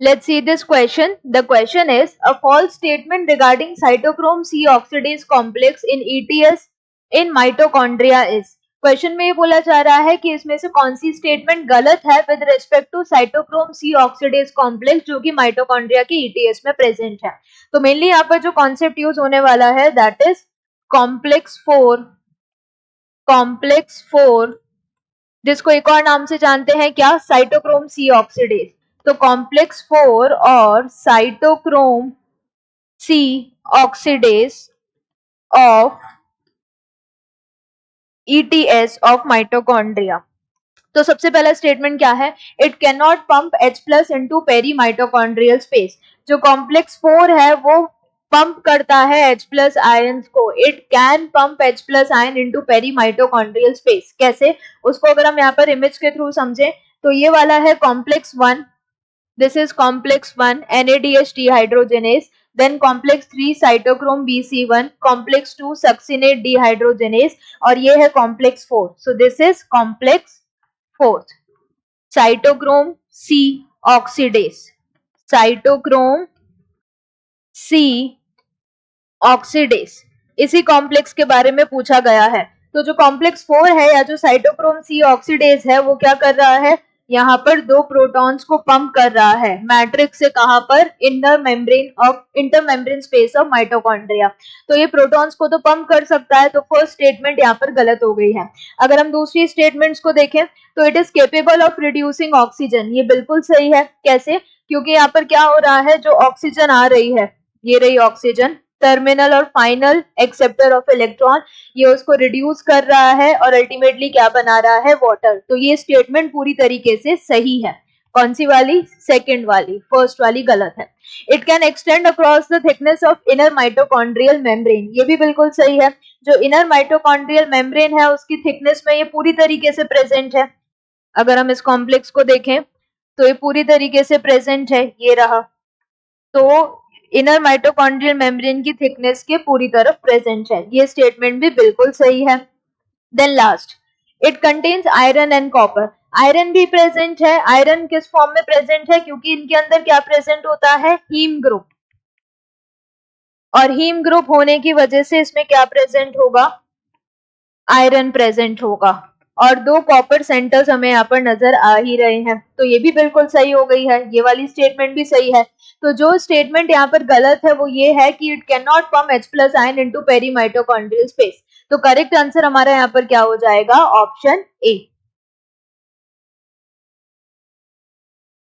Let's see this question. The question is, a false statement regarding cytochrome C oxidase complex in ETS in mitochondria is. Question में ये बोला जा रहा है कि इसमें से कौन सी स्टेटमेंट गलत है with respect to cytochrome C oxidase complex जो कि माइटोकॉन्ड्रिया की ईटीएस में प्रेजेंट है. तो मेनली यहाँ पर जो कॉन्सेप्ट यूज होने वाला है दैट इज कॉम्प्लेक्स 4, जिसको एक और नाम से जानते हैं क्या, साइटोक्रोम सी ऑक्सीडेज. तो कॉम्प्लेक्स 4 और cytochrome C oxidase of ETS of mitochondria. तो सबसे पहला स्टेटमेंट क्या है, it can not pump H+ into peri mitochondrial space. जो कॉम्प्लेक्स 4 है वो पंप करता है H+ आयंस को. It can pump H+ ion into peri mitochondrial space. कैसे, उसको अगर हम यहाँ पर इमेज के थ्रू समझें तो ये वाला है complex 1, this is complex 1 NADH dehydrogenase. Then complex 3 cytochrome BC1, complex 2 succinate dehydrogenase और ये है complex 4. So this is complex 4, cytochrome C oxidase, cytochrome C oxidase. इसी कॉम्प्लेक्स के बारे में पूछा गया है. तो जो कॉम्प्लेक्स 4 है या जो साइटोक्रोम सी ऑक्सीडेज है वो क्या कर रहा है, यहाँ पर 2 प्रोटॉन्स को पंप कर रहा है मैट्रिक्स से. कहां पर, इंटरमेम्ब्रेन स्पेस ऑफ माइटोकॉन्ड्रिया. तो ये प्रोटॉन्स को तो पंप कर सकता है. तो फर्स्ट स्टेटमेंट यहाँ पर गलत हो गई है. अगर हम दूसरी स्टेटमेंट्स को देखें तो it is capable of reducing oxygen. ये बिल्कुल सही है. कैसे, क्योंकि यहाँ पर क्या हो रहा है, जो ऑक्सीजन आ रही है, ये रही ऑक्सीजन, टर्मिनल और फाइनल एक्सेप्टर ऑफ इलेक्ट्रॉन, ये उसको रिड्यूस कर रहा है और अल्टीमेटली क्या बना रहा है, वाटर. तो ये स्टेटमेंट पूरी तरीके से सही है. कौन सी वाली, सेकंड वाली, फर्स्ट वाली गलत है. It can extend across the thickness of inner mitochondrial membrane. ये भी बिल्कुल सही है. जो इनर माइटोकॉन्ड्रियल मेम्ब्रेन है उसकी थिकनेस में ये पूरी तरीके से प्रेजेंट है. अगर हम इस कॉम्प्लेक्स को देखें तो ये पूरी तरीके से प्रेजेंट है, ये रहा. तो इनर माइटोकॉन्ड्रियल मेम्ब्रेन की थिकनेस के पूरी तरफ प्रेजेंट है. ये स्टेटमेंट भी बिल्कुल सही है. Then last, it contains iron and copper. Iron भी प्रेजेंट है. आयरन किस फॉर्म में प्रेजेंट है, क्योंकि इनके अंदर क्या प्रेजेंट होता है, हीम ग्रुप. और हीम ग्रुप होने की वजह से इसमें क्या प्रेजेंट होगा, आयरन प्रेजेंट होगा. और 2 कॉपर सेंटर्स हमें यहाँ पर नजर आ ही रहे हैं. तो ये भी बिल्कुल सही हो गई है. ये वाली स्टेटमेंट भी सही है. तो जो स्टेटमेंट यहाँ पर गलत है वो ये है कि it can not pump H+ ion into peri mitochondrial space. तो करेक्ट आंसर हमारा यहाँ पर क्या हो जाएगा, ऑप्शन ए.